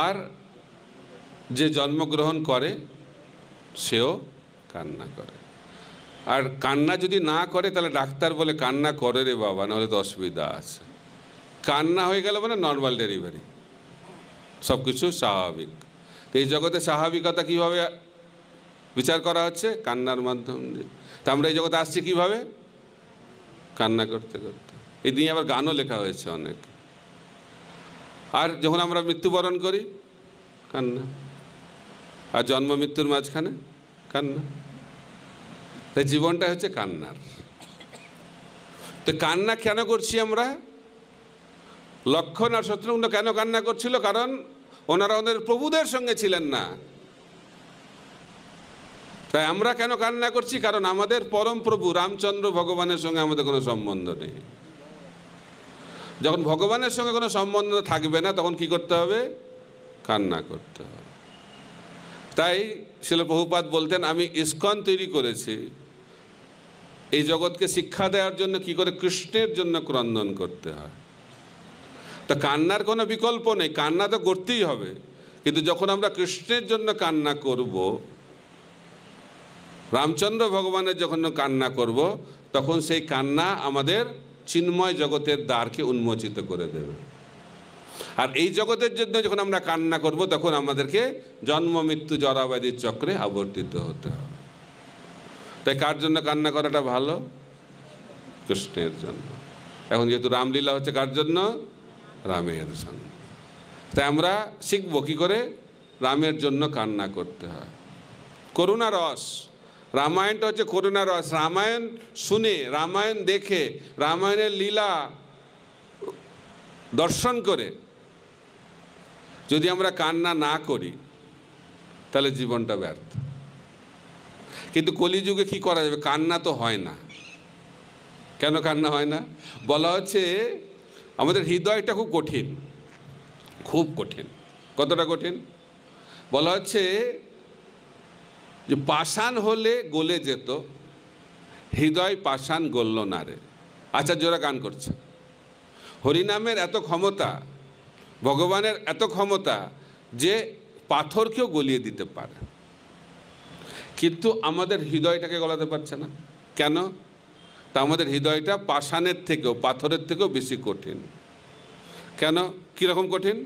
আর যে জন্মগ্রহণ করে সেও কান্না করে। আর কান্না যদি না করে তাহলে ডাক্তার বলে কান্না করে রে বাবা, নাহলে তো অসুবিধা আছে। কান্না হয়ে গেল মানে নর্মাল ডেলিভারি, সব কিছু স্বাভাবিক। এই জগতে স্বাভাবিকতা কীভাবে বিচার করা হচ্ছে? কান্নার মাধ্যম দিয়ে। তা আমরা এই জগতে আসছি কীভাবে? কান্না করতে করতে। এই নিয়ে আবার গানও লেখা হয়েছে অনেক। আর যখন আমরা মৃত্যুবরণ করি, কান্না। আর জন্ম মৃত্যুর মাঝখানে কান্না। তাই জীবনটা হচ্ছে কান্নার। তো কান্না কেন করছি আমরা? লক্ষ্মণ আর শত্রুঘ্ন কেন কান্না করছিল? কারণ ওনারা ওদের প্রভুদের সঙ্গে ছিলেন না। তাই আমরা কেন কান্না করছি? কারণ আমাদের পরম প্রভু রামচন্দ্র ভগবানের সঙ্গে আমাদের কোনো সম্বন্ধ নেই। যখন ভগবানের সঙ্গে কোনো সম্বন্ধ থাকবে না, তখন কি করতে হবে? কান্না করতে হবে। তাই শিল প্রভুপাদ বলতেন, আমি ইস্কন তৈরি করেছি এই জগৎকে শিক্ষা দেওয়ার জন্য কি করে কৃষ্ণের জন্য ক্রন্দন করতে হয়। তা কান্নার কোনো বিকল্প নেই, কান্না তো করতেই হবে। কিন্তু যখন আমরা কৃষ্ণের জন্য কান্না করব, রামচন্দ্র ভগবানের যখন কান্না করব, তখন সেই কান্না আমাদের চিন্ময় জগতের দ্বারকে উন্মোচিত করে দেবে। আর এই জগতের জন্য যখন আমরা কান্না করব, তখন আমাদেরকে জন্ম মৃত্যু জরাব্যাধির চক্রে আবর্তিত হতে হবে। তাই কার জন্য কান্না করাটা ভালো? কৃষ্ণের জন্য। এখন যেহেতু রামলীলা হচ্ছে কার জন্য? রামের জন্য। তাই আমরা শিখব কি করে রামের জন্য কান্না করতে হয়। করুণা রস, রামায়ণটা হচ্ছে করুণা রস। রামায়ণ শুনে, রামায়ণ দেখে, রামায়ণের লীলা দর্শন করে যদি আমরা কান্না না করি, তাহলে জীবনটা ব্যর্থ। কিন্তু কলিযুগে কি করা যাবে? কান্না তো হয় না। কেন কান্না হয় না? বলা হচ্ছে আমাদের হৃদয়টা খুব কঠিন, খুব কঠিন। কতটা কঠিন? বলা হচ্ছে যে পাষাণ হলে গলে যেত, হৃদয় পাষাণ গলল না রে। আচার্যরা গান করছে, হরিনামের এত ক্ষমতা, ভগবানের এত ক্ষমতা যে পাথরকেও গলিয়ে দিতে পারে, কিন্তু আমাদের হৃদয়টাকে গলাতে পারছে না। কেন? তা আমাদের হৃদয়টা পাষাণের থেকেও, পাথরের থেকেও বেশি কঠিন। কেন? কীরকম কঠিন?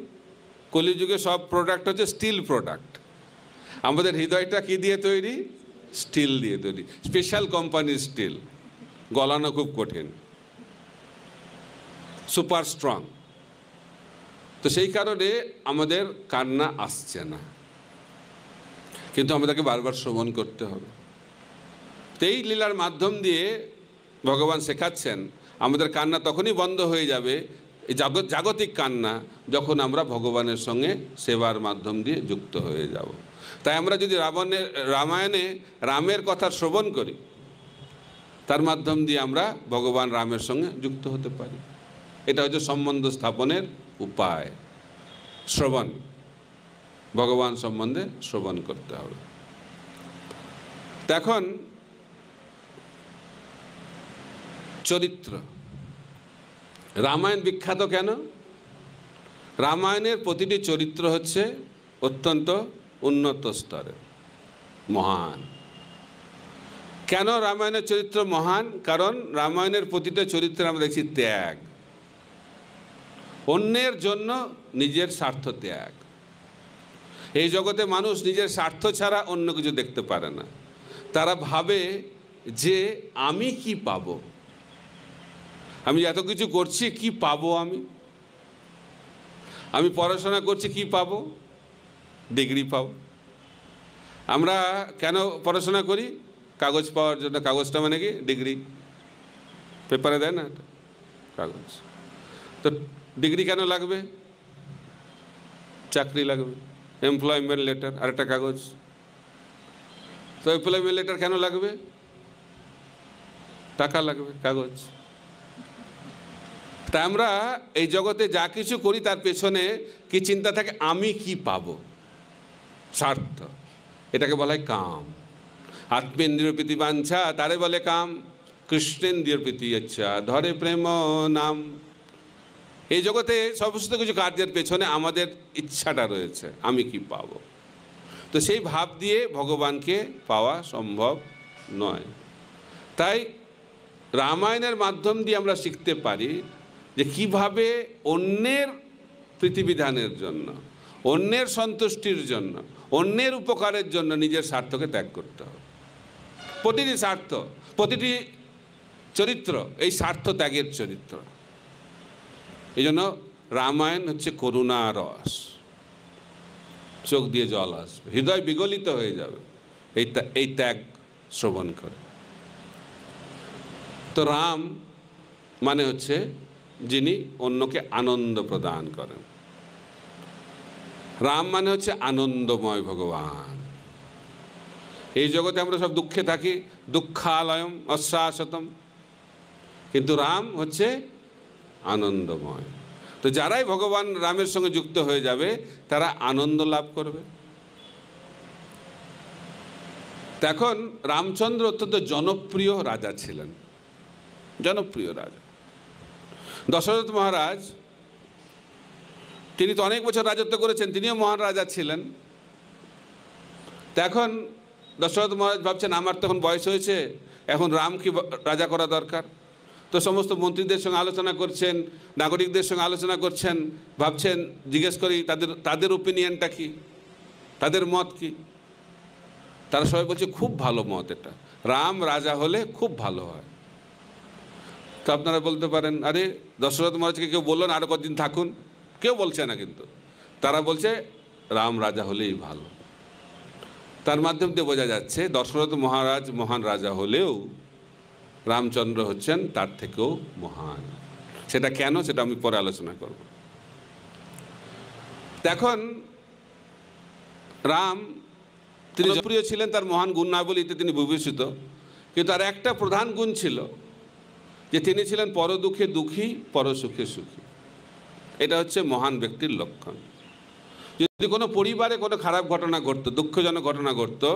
কলিযুগে সব প্রোডাক্ট হচ্ছে স্টিল প্রোডাক্ট, আমাদের হৃদয়টা কি দিয়ে তৈরি? স্টিল দিয়ে তৈরি, স্পেশাল কোম্পানির স্টিল, গলানো খুব কঠিন, সুপার স্ট্রং। তো সেই কারণে আমাদের কান্না আসছে না, কিন্তু আমাদেরকে বারবার শ্রবণ করতে হবে। তো এই লীলার মাধ্যম দিয়ে ভগবান শেখাচ্ছেন আমাদের কান্না তখনই বন্ধ হয়ে যাবে, এই জাগতিক কান্না, যখন আমরা ভগবানের সঙ্গে সেবার মাধ্যম দিয়ে যুক্ত হয়ে যাব। তাই আমরা যদি রামায়ণে রামের কথা শ্রবণ করি, তার মাধ্যম দিয়ে আমরা ভগবান রামের সঙ্গে যুক্ত হতে পারি। এটা হচ্ছে সম্বন্ধ স্থাপনের উপায়, শ্রবণ, ভগবান সম্বন্ধে শ্রবণ করতে হবে। এখন চরিত্র, রামায়ণ বিখ্যাত কেন? রামায়ণের প্রতিটি চরিত্র হচ্ছে অত্যন্ত উন্নত স্তরের, মহান। কেন রামায়ণের চরিত্র মহান? কারণ রামায়ণের প্রতিটা চরিত্রে আমরা দেখছি ত্যাগ, অন্যের জন্য নিজের স্বার্থ ত্যাগ। এই জগতে মানুষ নিজের স্বার্থ ছাড়া অন্য কিছু দেখতে পারে না। তারা ভাবে যে আমি কি পাবো, আমি এত কিছু করছি কি পাবো, আমি পড়াশোনা করছি কি পাবো? ডিগ্রি পাবো। আমরা কেন পড়াশোনা করি? কাগজ পাওয়ার জন্য। কাগজটা মানে কি? ডিগ্রি, পেপারে দেয় না কাগজ। তো ডিগ্রি কেন লাগবে? চাকরি লাগবে, এমপ্লয়মেন্ট লেটার, আরেকটা কাগজ। তো এমপ্লয়মেন্ট লেটার কেন লাগবে? টাকা লাগবে, কাগজ। তা আমরা এই জগতে যা কিছু করি তার পেছনে কি চিন্তা থাকে? আমি কি পাবো, স্বার্থ। এটাকে বলা হয় কাম। আত্মেন্দ্রিয় প্রীতি বাঞ্ছা তারে বলে কাম, কৃষ্ণেন্দ্রিয় প্রীতি ইচ্ছা ধরে প্রেম নাম। এই জগতে সমস্ত কিছু কার্যের পেছনে আমাদের ইচ্ছাটা রয়েছে, আমি কি পাবো। তো সেই ভাব দিয়ে ভগবানকে পাওয়া সম্ভব নয়। তাই রামায়ণের মাধ্যম দিয়ে আমরা শিখতে পারি যে কিভাবে অন্যের প্রীতিবিধানের জন্য, অন্যের সন্তুষ্টির জন্য, অন্যের উপকারের জন্য নিজের স্বার্থকে ত্যাগ করতে হবে। প্রতিটি স্বার্থ, প্রতিটি চরিত্র এই স্বার্থ ত্যাগের চরিত্র। এই জন্য রামায়ণ হচ্ছে করুণা রস, চোখ দিয়ে জল আসবে, হৃদয় বিগলিত হয়ে যাবে এই ত্যাগ শ্রবণ করে। তো রাম মানে হচ্ছে যিনি অন্যকে আনন্দ প্রদান করেন। রাম মানে হচ্ছে আনন্দময় ভগবান। এই জগতে আমরা সব দুঃখে থাকি, দুঃখালয়ম অশ্বাসতম, কিন্তু রাম হচ্ছে আনন্দময়। তো যারাই ভগবান রামের সঙ্গে যুক্ত হয়ে যাবে তারা আনন্দ লাভ করবে। এখন রামচন্দ্র অত্যন্ত জনপ্রিয় রাজা ছিলেন, জনপ্রিয় রাজা। দশরথ মহারাজ, তিনি তো অনেক বছর রাজত্ব করেছেন, তিনিও মহান রাজা ছিলেন। এখন দশরথ মহারাজ ভাবছেন আমার তখন বয়স হয়েছে, এখন রামকে রাজা করা দরকার। তো সমস্ত মন্ত্রীদের সঙ্গে আলোচনা করছেন, নাগরিকদের সঙ্গে আলোচনা করছেন, ভাবছেন জিজ্ঞেস করি তাদের ওপিনিয়নটা কি, তাদের মত কি। তারা সবাই বলছে খুব ভালো মত, এটা রাম রাজা হলে খুব ভালো হয়। তো আপনারা বলতে পারেন আরে দশরথ মহারাজকে কেউ বললো না আরো কদিন থাকুন? কেউ বলছে না, কিন্তু তারা বলছে রাম রাজা হলেই ভালো। তার মাধ্যম দিয়ে বোঝা যাচ্ছে দশরথ মহারাজ মহান রাজা হলেও রামচন্দ্র হচ্ছেন তার থেকেও মহান। সেটা কেন, সেটা আমি পরে আলোচনা করব। এখন রাম তিনি জনপ্রিয় ছিলেন, তার মহান গুণাবলীতে তিনি বিভূষিত, কিন্তু তার একটা প্রধান গুণ ছিল যে তিনি ছিলেন পর দুঃখে দুঃখী, পর সুখে সুখী। এটা হচ্ছে মহান ব্যক্তির লক্ষণ। যদি কোনো পরিবারে কোনো খারাপ ঘটনা ঘটতো, দুঃখজনক ঘটনা ঘটতো,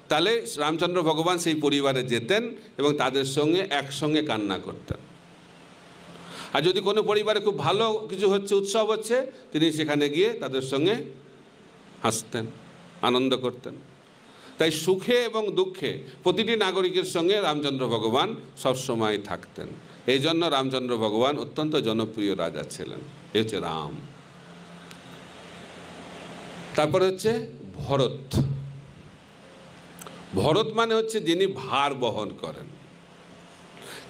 তাহলে রামচন্দ্র ভগবান সেই পরিবারে যেতেন এবং তাদের সঙ্গে একসঙ্গে কান্না করতেন। আর যদি কোনো পরিবারে খুব ভালো কিছু হচ্ছে, উৎসব হচ্ছে, তিনি সেখানে গিয়ে তাদের সঙ্গে হাসতেন, আনন্দ করতেন। তাই সুখে এবং দুঃখে প্রতিটি নাগরিকের সঙ্গে রামচন্দ্র ভগবান সবসময় থাকতেন। এই জন্য রামচন্দ্র ভগবান অত্যন্ত জনপ্রিয় রাজা ছিলেন। এই হচ্ছে রাম। তারপরে হচ্ছে ভরত। ভরত মানে হচ্ছে যিনি ভার বহন করেন।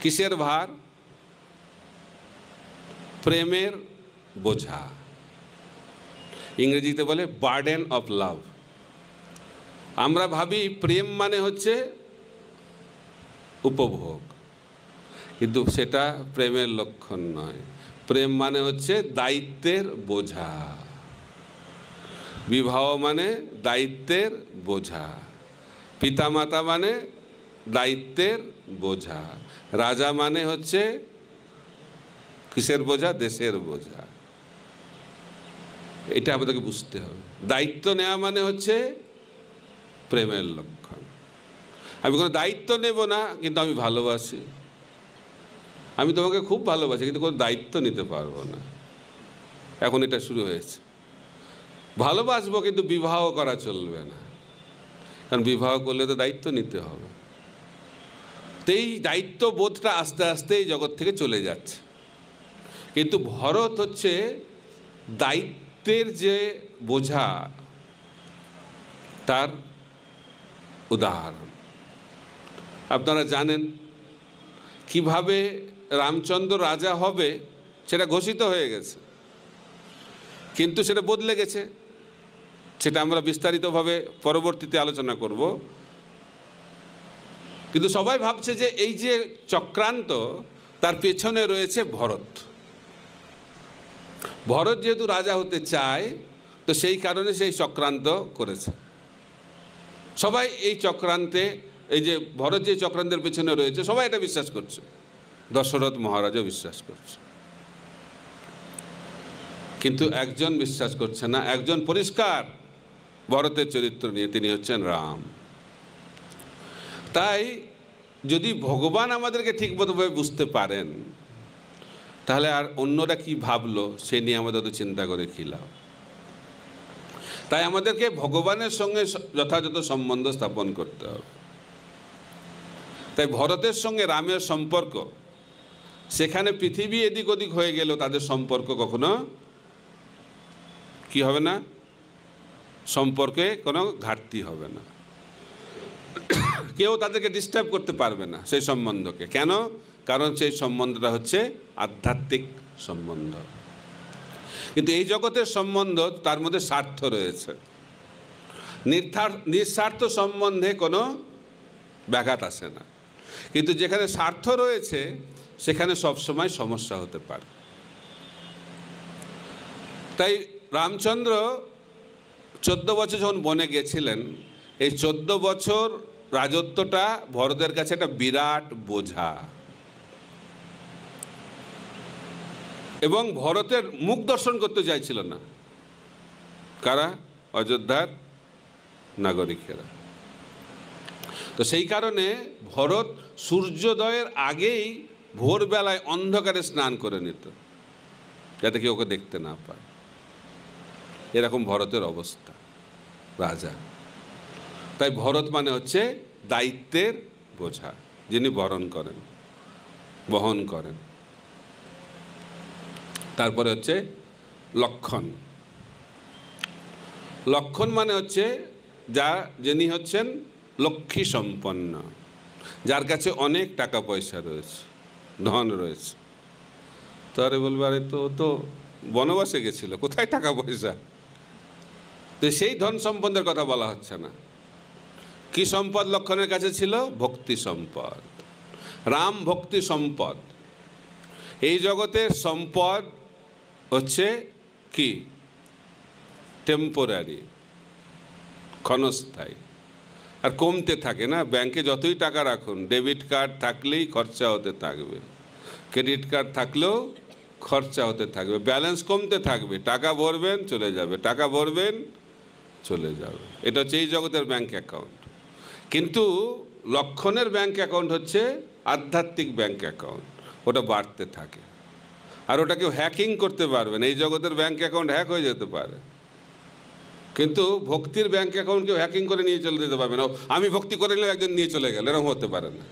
কিসের ভার? প্রেমের বোঝা। ইংরেজিতে বলে বার্ডেন অফ লাভ। আমরা ভাবি প্রেম মানে হচ্ছে উপভোগ, কিন্তু সেটা প্রেমের লক্ষণ নয়। প্রেম মানে হচ্ছে দায়িত্বের বোঝা। বিবাহ মানে দায়িত্বের বোঝা। পিতামাতা মানে দায়িত্বের বোঝা। রাজা মানে হচ্ছে কিসের বোঝা? দেশের বোঝা। এটা আমাদেরকে বুঝতে হবে। দায়িত্ব নেওয়া মানে হচ্ছে প্রেমের লক্ষণ। আমি কোনো দায়িত্ব নেব না, কিন্তু আমি ভালোবাসি। আমি তোমাকে খুব ভালোবাসি, কিন্তু কোনো দায়িত্ব নিতে পারবো না। এখন এটা শুরু হয়েছে। ভালোবাসবো, কিন্তু বিবাহ করা চলবে না, কারণ বিবাহ করলে তো দায়িত্ব নিতে হবে। তো এই দায়িত্ব বোধটা আস্তে আস্তে এই জগৎ থেকে চলে যাচ্ছে। কিন্তু ভরত হচ্ছে দায়িত্বের যে বোঝা, তার উদাহরণ। আপনারা জানেন কিভাবে রামচন্দ্র রাজা হবে সেটা ঘোষিত হয়ে গেছে, কিন্তু সেটা বদলে গেছে। সেটা আমরা বিস্তারিতভাবে পরবর্তীতে আলোচনা করব। কিন্তু সবাই ভাবছে যে এই যে চক্রান্ত, তার পেছনে রয়েছে ভরত। ভরত যেহেতু রাজা হতে চায়, তো সেই কারণে সেই চক্রান্ত করেছে। সবাই এই চক্রান্তে, এই যে ভরত যে চক্রান্তের পেছনে রয়েছে, সবাই এটা বিশ্বাস করছে। দশরথ মহারাজও বিশ্বাস করছে, কিন্তু একজন বিশ্বাস করছে না। একজন পরিষ্কার ভরতের চরিত্র নিয়ে, তিনি হচ্ছেন রাম। তাই যদি ভগবান আমাদেরকে ঠিকমতোভাবে বুঝতে পারেন, তাহলে আর অন্যরা কি ভাবলো সে নিয়ে আমাদের তো চিন্তা করে কী লাভ। তাই আমাদেরকে ভগবানের সঙ্গে যথাযথ সম্বন্ধ স্থাপন করতে হবে। তাই ভরতের সঙ্গে রামের সম্পর্ক, সেখানে পৃথিবী এদিক ওদিক হয়ে গেল, তাদের সম্পর্ক কখনো কি হবে না, সম্পর্কে কোনো ঘাটতি হবে না। কেউ তাদেরকে ডিস্টার্ব করতে পারবে না সেই সম্বন্ধকে। কেন? কারণ সেই সম্বন্ধটা হচ্ছে আধ্যাত্মিক সম্বন্ধ। কিন্তু এই জগতের সম্বন্ধ, তার মধ্যে স্বার্থ রয়েছে। নিঃস্বার্থ সম্বন্ধে কোনো ব্যাঘাত আসে না, কিন্তু যেখানে স্বার্থ রয়েছে সেখানে সবসময় সমস্যা হতে পারে। তাই রামচন্দ্র 14 বছর যখন বনে গেছিলেন, এই 14 বছর রাজত্বটা ভরতের কাছে একটা বিরাট বোঝা। এবং ভরতের মুখ দর্শন করতে চাইছিল না কারা? অযোধ্যার নাগরিকেরা। তো সেই কারণে ভরত সূর্যোদয়ের আগেই ভোরবেলায় অন্ধকারে স্নান করে নিত, যাতে কেউ ওকে দেখতে না পায়। এরকম ভরতের অবস্থা, রাজা। তাই ভরত মানে হচ্ছে দায়িত্বের বোঝা, যিনি বহন করেন। তারপরে হচ্ছে লক্ষণ। লক্ষণ মানে হচ্ছে যিনি হচ্ছেন লক্ষ্মী সম্পন্ন, যার কাছে অনেক টাকা পয়সা রয়েছে, ধন রয়েছে। তারে বলবে, আরে তো বনবাসে গেছিল, কোথায় টাকা পয়সা? তো সেই ধন সম্পদের কথা বলা হচ্ছে না। কি সম্পদ লক্ষণের কাছে ছিল? ভক্তি সম্পদ। রাম ভক্তি সম্পদ। এই জগতের সম্পদ হচ্ছে কি? টেম্পোরারি, ক্ষণস্থায়ী, আর কমতে থাকে না। ব্যাংকে যতই টাকা রাখুন, ডেবিট কার্ড থাকলেই খরচা হতে থাকবে, ক্রেডিট কার্ড থাকলেও খরচা হতে থাকবে, ব্যালেন্স কমতে থাকবে, টাকা ভরবেন চলে যাবে, টাকা ভরবেন চলে যাবে। এটা হচ্ছে এই জগতের ব্যাংক অ্যাকাউন্ট। কিন্তু লক্ষণের ব্যাংক অ্যাকাউন্ট হচ্ছে আধ্যাত্মিক ব্যাংক অ্যাকাউন্ট, ওটা বাড়তে থাকে। আর ওটা কেউ হ্যাকিং করতে পারবে না। এই জগতের ব্যাংক অ্যাকাউন্ট হ্যাক হয়ে যেতে পারে, কিন্তু ভক্তির ব্যাংক অ্যাকাউন্ট কেউ হ্যাকিং করে নিয়ে চলে যেতে পারবে না। আমি ভক্তি করে নিলে একজন নিয়ে চলে গেল, এরকম হতে পারে না।